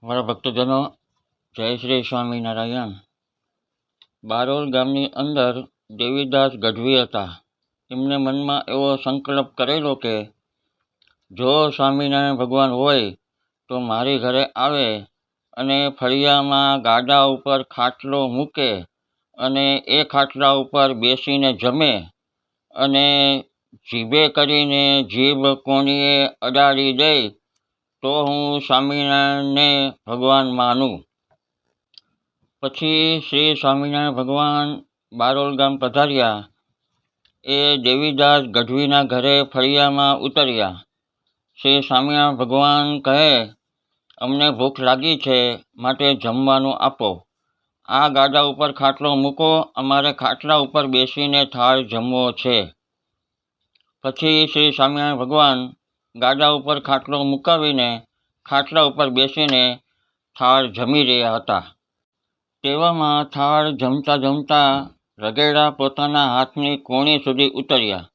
મારા ભક્તજનો, જય શ્રી સ્વામિનારાયણ. બારોલ ગામની અંદર દેવીદાસ ગઢવી હતા. એમને મનમાં એવો સંકલ્પ કરેલો કે જો સ્વામિનારાયણ ભગવાન હોય તો મારી ઘરે આવે અને ફળિયામાં ગાડા ઉપર ખાટલો મૂકે અને એ ખાટલા ઉપર બેસીને જમે અને જીભે કરીને જીભ કોણીએ અડાડી દે તો હું સ્વામિનારાયણને ભગવાન માનું. પછી શ્રી સ્વામિનારાયણ ભગવાન બારોલ ગામ પધાર્યા. એ દેવીદાસ ગઢવીના ઘરે ફળિયામાં ઉતર્યા. શ્રી સ્વામિનારાયણ ભગવાન કહે, અમને ભૂખ લાગી છે, માટે જમવાનું આપો. આ ગાડા ઉપર ખાટલો મૂકો, અમારે ખાટલા ઉપર બેસીને થાળ જમવો છે. પછી શ્રી સ્વામિનારાયણ ભગવાન ગાડા ઉપર ખાટલો મુકાવીને ખાટલા ઉપર બેસીને થાળ જમી રહ્યા હતા. તેવામાં થાળ જમતા જમતા રગેડા પોતાના હાથની કોણી સુધી ઉતર્યા.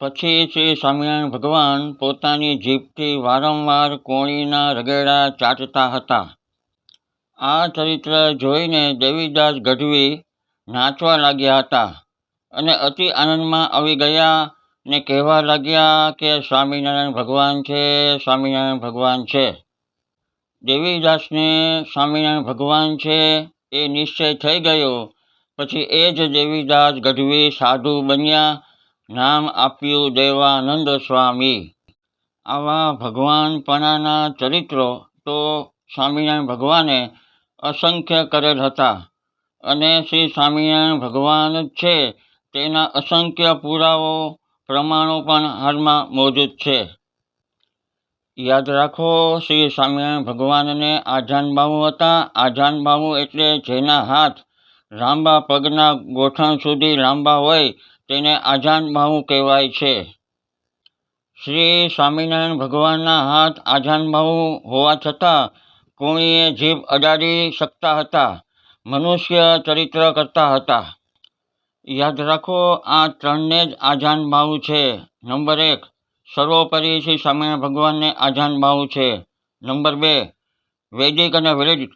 પછી શ્રી સ્વામિનારાયણ ભગવાન પોતાની જીભથી વારંવાર કોણીના રગેડા ચાટતા હતા. આ ચરિત્ર જોઈને દેવીદાસ ગઢવી નાચવા લાગ્યા હતા અને અતિ આનંદમાં આવી ગયા ને કહેવા લાગ્યા કે સ્વામિનારાયણ ભગવાન છે, સ્વામિનારાયણ ભગવાન છે. દેવીદાસને સ્વામિનારાયણ ભગવાન છે એ નિશ્ચય થઈ ગયો. પછી એ જ દેવીદાસ ગઢવી સાધુ બન્યા. નામ આપ્યું દેવાનંદ સ્વામી. આવા ભગવાનપણાના ચરિત્રો તો સ્વામિનારાયણ ભગવાને અસંખ્ય કરેલ હતા અને શ્રી સ્વામિનારાયણ ભગવાન જ છે તેના અસંખ્ય પુરાવો પ્રમાણો પણ હાલમાં મોજૂદ છે. યાદ રાખો, શ્રી સ્વામિનારાયણ ભગવાનને આજાનબાહુ હતા. આજાનબાહુ એટલે જેના હાથ લાંબા પગના ગોઠણ સુધી લાંબા હોય તેને આજાનબાહુ કહેવાય છે. શ્રી સ્વામિનારાયણ ભગવાનના હાથ આજાનબાહુ હોવા છતાં કોણીએ જીભ અડાડી શકતા હતા, મનુષ્ય ચરિત્ર કરતા હતા. યાદ રાખો, આ ત્રણને જ આજાનબાહુ છે. નંબર 1, સર્વોપરી શ્રી સ્વામિનારાયણ ભગવાનને આજાનબાહુ છે. નંબર 2, વૈદિક અને વૈદિક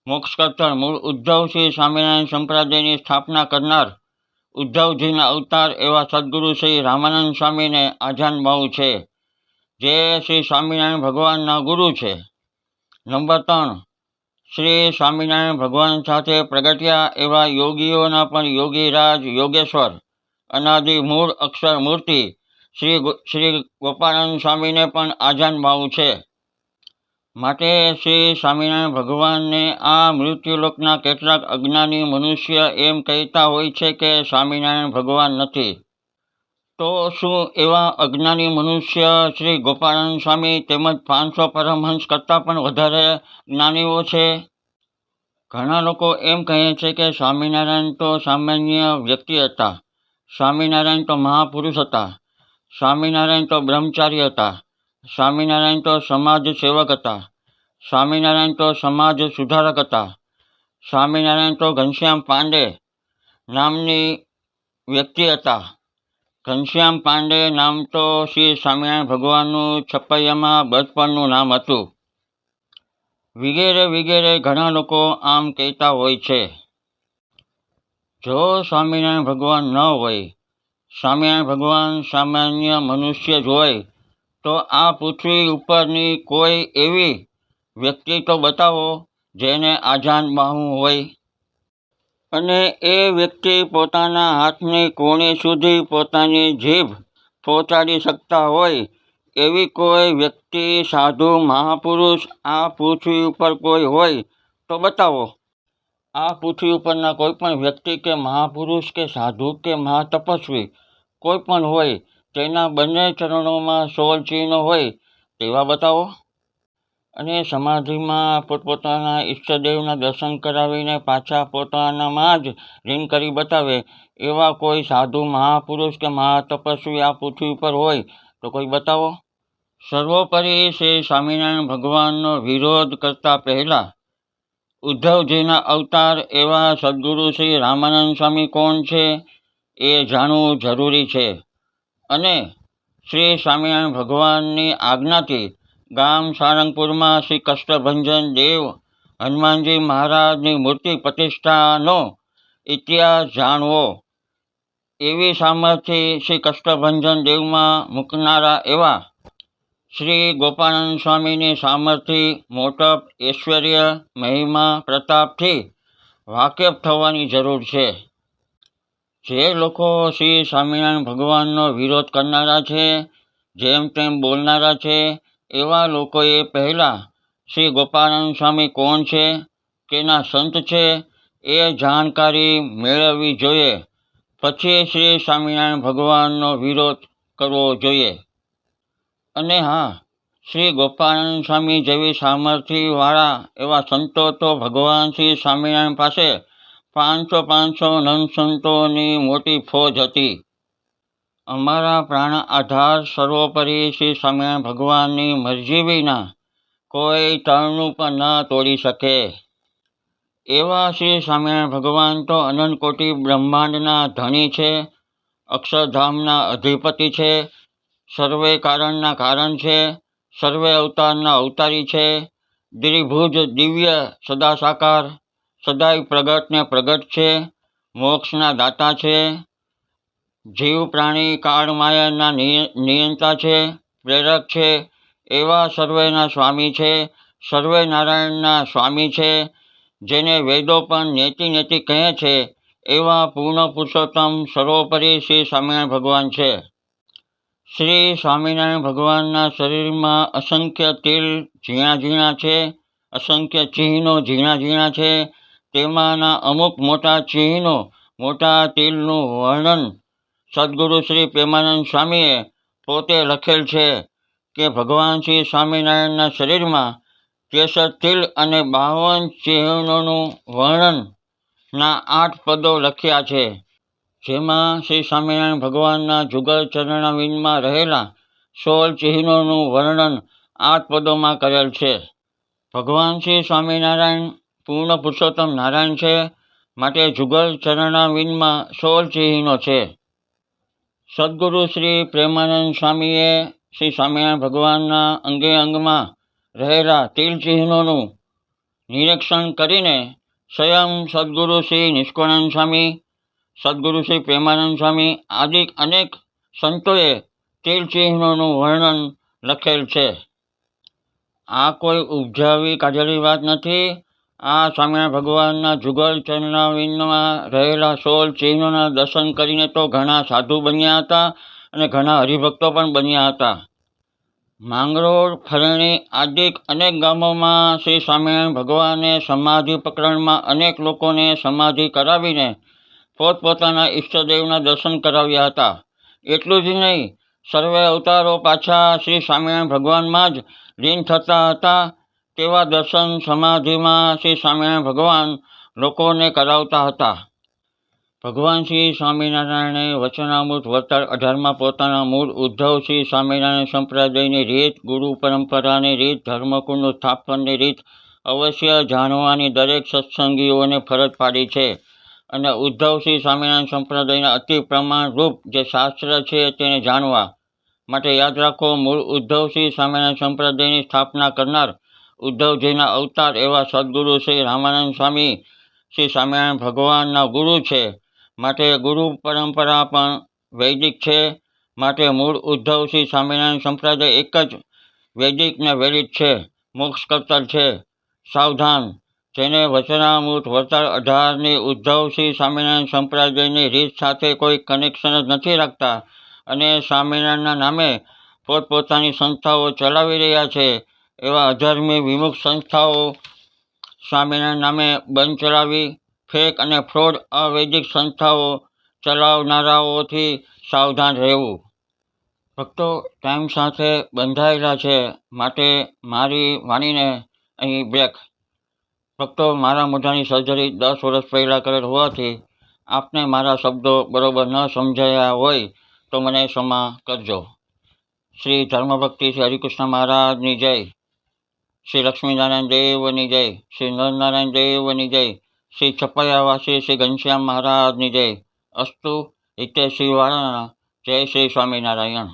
મોક્ષકર્તા મૂળ ઉદ્ધવ શ્રી સ્વામિનારાયણ સંપ્રદાયની સ્થાપના કરનાર ઉદ્ધવજીના અવતાર એવા સદગુરુ શ્રી રામાનંદ સ્વામીને આજાનબાહુ છે, જે શ્રી સ્વામિનારાયણ ભગવાનના ગુરુ છે. નંબર 3, શ્રી સ્વામિનારાયણ ભગવાન સાથે પ્રગટ્યા એવા યોગીઓના પણ યોગીરાજ યોગેશ્વર અનાદિ મૂળ અક્ષર મૂર્તિ શ્રી ગોપાળાનંદ સ્વામીને પણ આજાનબાહુ છે. માટે શ્રી સ્વામિનારાયણ ભગવાનને આ મૃત્યુલોકના કેટલાક અજ્ઞાની મનુષ્ય એમ કહેતા હોય છે કે સ્વામિનારાયણ ભગવાન નથી. તો શું એવા અજ્ઞાની મનુષ્ય શ્રી ગોપાળાનંદ સ્વામી તેમજ 500 પરમહંસ કરતાં પણ વધારે જ્ઞાનીઓ છે? ઘણા લોકો એમ કહે છે કે સ્વામિનારાયણ તો સામાન્ય વ્યક્તિ હતા, સ્વામિનારાયણ તો મહાપુરુષ હતા, સ્વામિનારાયણ તો બ્રહ્મચારી હતા, સ્વામિનારાયણ તો સમાજ સેવક હતા, સ્વામિનારાયણ તો સમાજ સુધારક હતા, સ્વામિનારાયણ તો ઘનશ્યામ પાંડે નામની વ્યક્તિ હતા. ઘનશ્યામ પાંડે નામ તો શ્રી સ્વામિનારાયણ ભગવાનનું છપૈયામાં બચપણનું નામ હતું. વગેરે વગેરે ઘણા લોકો આમ કહેતા હોય છે. જો સ્વામિનારાયણ ભગવાન ન હોય, સ્વામિનારાયણ ભગવાન સામાન્ય મનુષ્ય જ હોય, તો આ પૃથ્વી ઉપરની કોઈ એવી વ્યક્તિ તો બતાવો જેને આજાનબાહુ હોય અને એ વ્યક્તિ પોતાના હાથની કોણી સુધી પોતાની જીભ પહોંચાડી શકતા હોય. એવી કોઈ વ્યક્તિ, સાધુ, મહાપુરુષ આ પૃથ્વી ઉપર કોઈ હોય તો બતાવો. આ પૃથ્વી ઉપરના કોઈ પણ વ્યક્તિ કે મહાપુરુષ કે સાધુ કે મહાતપસ્વી કોઈ પણ હોય, તેના બંને ચરણોમાં 16 ચિહ્નો હોય તેવા બતાવો. અને સમાધિમાં પોતપોતાના ઈષ્ટદેવના દર્શન કરાવીને પાછા પોતાનામાં જ લીન કરી બતાવે એવા કોઈ સાધુ, મહાપુરુષ કે મહાતપસ્વી આ પૃથ્વી ઉપર હોય તો કોઈ બતાવો. સર્વોપરી શ્રી સ્વામિનારાયણ ભગવાનનો વિરોધ કરતા પહેલાં ઉદ્ધવજીના અવતાર એવા સદગુરુ શ્રી રામાનંદ સ્વામી કોણ છે એ જાણવું જરૂરી છે. અને શ્રી સ્વામિનારાયણ ભગવાનની આજ્ઞાથી ગામ સારંગપુરમાં શ્રી કષ્ટભંજન દેવ હનુમાનજી મહારાજની મૂર્તિ પ્રતિષ્ઠાનો ઇતિહાસ જાણવો. એવી સામર્થ્ય શ્રી કષ્ટભંજન દેવમાં મૂકનારા એવા શ્રી ગોપાનંદ સ્વામીની સામર્થ્ય, મોટપ, ઐશ્વર્ય, મહિમા, પ્રતાપથી વાકેફ થવાની જરૂર છે. જે લોકો શ્રી સ્વામિનારાયણ ભગવાનનો વિરોધ કરનારા છે, જેમ તેમ બોલનારા છે, એવા લોકોએ પહેલાં શ્રી ગોપાનંદ સ્વામી કોણ છે, કેના સંત છે, એ જાણકારી મેળવવી જોઈએ. પછી શ્રી સ્વામિનારાયણ ભગવાનનો વિરોધ કરવો જોઈએ. અને હા, શ્રી ગોપાનંદ સ્વામી જેવી સામર્થ્યવાળા એવા સંતો તો ભગવાન શ્રી સ્વામિનારાયણ પાસે 500 નંદ સંતોની મોટી ફોજ હતી. અમારા પ્રાણ આધાર સર્વોપરી શ્રી સ્વામિનારાયણ ભગવાનની મરજી વિના કોઈ તરણું પણ ન તોડી શકે. એવા શ્રી સ્વામિનારાયણ ભગવાન તો અનંત કોટી બ્રહ્માંડના ધણી છે, અક્ષરધામના અધિપતિ છે, સર્વે કારણના કારણ છે, સર્વે અવતારના અવતારી છે, દ્વિભુજ દિવ્ય સદા સાકાર, સદાય પ્રગટ ને પ્રગટ છે, મોક્ષના દાતા છે, જીવ પ્રાણી કાળ માયાના નિયંતા છે, પ્રેરક છે, એવા સર્વેના સ્વામી છે, સર્વે નારાયણના સ્વામી છે, જેને વેદો પણ નેતિ નેતિ કહે છે, એવા પૂર્ણ પુરુષોત્તમ સર્વોપરી શ્રી સ્વામિનારાયણ ભગવાન છે. શ્રી સ્વામિનારાયણ ભગવાનના શરીરમાં અસંખ્ય તિલ ઝીણા ઝીણા છે, અસંખ્ય ચિહ્નો ઝીણા ઝીણા છે. તેમાંના અમુક મોટા ચિહ્નો, મોટા તિલનું વર્ણન સદગુરુ શ્રી પ્રેમાનંદ સ્વામીએ પોતે લખેલ છે કે ભગવાન શ્રી સ્વામિનારાયણના શરીરમાં 63 તિલ અને 52 ચિહ્નોનું વર્ણનના 8 પદો લખ્યા છે. જેમાં શ્રી સ્વામિનારાયણ ભગવાનના જુગલ ચરણાવિંદમાં રહેલા 16 ચિહ્નોનું વર્ણન 8 પદોમાં કરેલ છે. ભગવાન શ્રી સ્વામિનારાયણ પૂર્ણ પુરુષોત્તમ નારાયણ છે, માટે જુગલ ચરણાવિંદમાં 16 ચિહ્નો છે. સદગુરુ શ્રી પ્રેમાનંદ સ્વામીએ શ્રી સ્વામિનારાયણ ભગવાનના અંગે અંગમાં રહેલા તિલ ચિહ્નોનું નિરીક્ષણ કરીને સ્વયં સદગુરુ શ્રી નિષ્કુળાનંદ સ્વામી, સદગુરુ શ્રી પ્રેમાનંદ સ્વામી આદિ અનેક સંતોએ તિલ ચિહ્નોનું વર્ણન લખેલ છે. આ કોઈ ઉપજાવી કાઢેલી વાત નથી. આ સ્વામિનારાયણ ભગવાનના જુગલ ચરણાવિંદમાં રહેલા 16 ચિહ્નોના દર્શન કરીને તો ઘણા સાધુ બન્યા હતા અને ઘણા હરિભક્તો પણ બન્યા હતા. માંગરોળ, ફરણી આદિ અનેક ગામોમાં શ્રી સ્વામિનારાયણ ભગવાને સમાધિ પ્રકરણમાં અનેક લોકોને સમાધિ કરાવીને પોતપોતાના ઈષ્ટદેવના દર્શન કરાવ્યા હતા. એટલું જ નહીં, સર્વે અવતારો પાછા શ્રી સ્વામિનારાયણ ભગવાનમાં જ લીન થતા હતા. તેવા દર્શન સમાધિમાં શ્રી સ્વામિનારાયણ ભગવાન લોકોને કરાવતા હતા. ભગવાન શ્રી સ્વામિનારાયણે વચનામૃત વરતાલ 18માં પોતાના મૂળ ઉદ્ધવ શ્રી સ્વામિનારાયણ સંપ્રદાયની રીત, ગુરુ પરંપરાની રીત, ધર્મકુળનું સ્થાપનની રીત અવશ્ય જાણવાની દરેક સત્સંગીઓને ફરજ પાડી છે. અને ઉદ્ધવ શ્રી સ્વામિનારાયણ સંપ્રદાયના અતિ પ્રમાણરૂપ જે શાસ્ત્ર છે તેને જાણવા માટે યાદ રાખો, મૂળ ઉદ્ધવ શ્રી સ્વામિનારાયણ સંપ્રદાયની સ્થાપના કરનાર ઉદ્ધવજીના અવતાર એવા સદગુરુ શ્રી રામાનંદ સ્વામી શ્રી સ્વામિનારાયણ ભગવાનના ગુરુ છે. માટે ગુરુ પરંપરા પણ વૈદિક છે. માટે મૂળ ઉદ્ધવ શ્રી સ્વામિનારાયણ સંપ્રદાય એક જ વૈદિક ને વેદિક છે, મોક્ષ કરતલ છે. સાવધાન! જેને વચનામૃત વરતાલ 18ની ઉદ્ધવ શ્રી સ્વામિનારાયણ સંપ્રદાયની રીત સાથે કોઈ કનેક્શન જ નથી રાખતા અને સ્વામિનારાયણના નામે પોતપોતાની સંસ્થાઓ ચલાવી રહ્યા છે, એવા અધર્મી વિમુખ સંસ્થાઓ સ્વામિનારાયણ નામે બંધ ચલાવી ફેક અને ફ્રોડ અવૈદિક સંસ્થાઓ ચલાવનારાઓથી સાવધાન રહેવું. ભક્તો ટાઈમ સાથે બંધાયેલા છે, માટે મારી વાણીને અહીં બ્રેક. ભક્તો, મારા મોઢાની સર્જરી 10 વર્ષ પહેલાં કરેલ હોવાથી આપને મારા શબ્દો બરોબર ન સમજાયા હોય તો મને ક્ષમા કરજો. શ્રી ધર્મભક્તિ શ્રી હરિકૃષ્ણ મહારાજની જય, શ્રી લક્ષ્મીનારાયણ દેવની જય, શ્રી નરનારાયણ દેવની જય, શ્રી છપૈયાવાસી શ્રી ઘનશ્યામ મહારાજની જય. અસ્તુ. હિતેશ શ્રી વાળાના. જય શ્રી સ્વામિનારાયણ.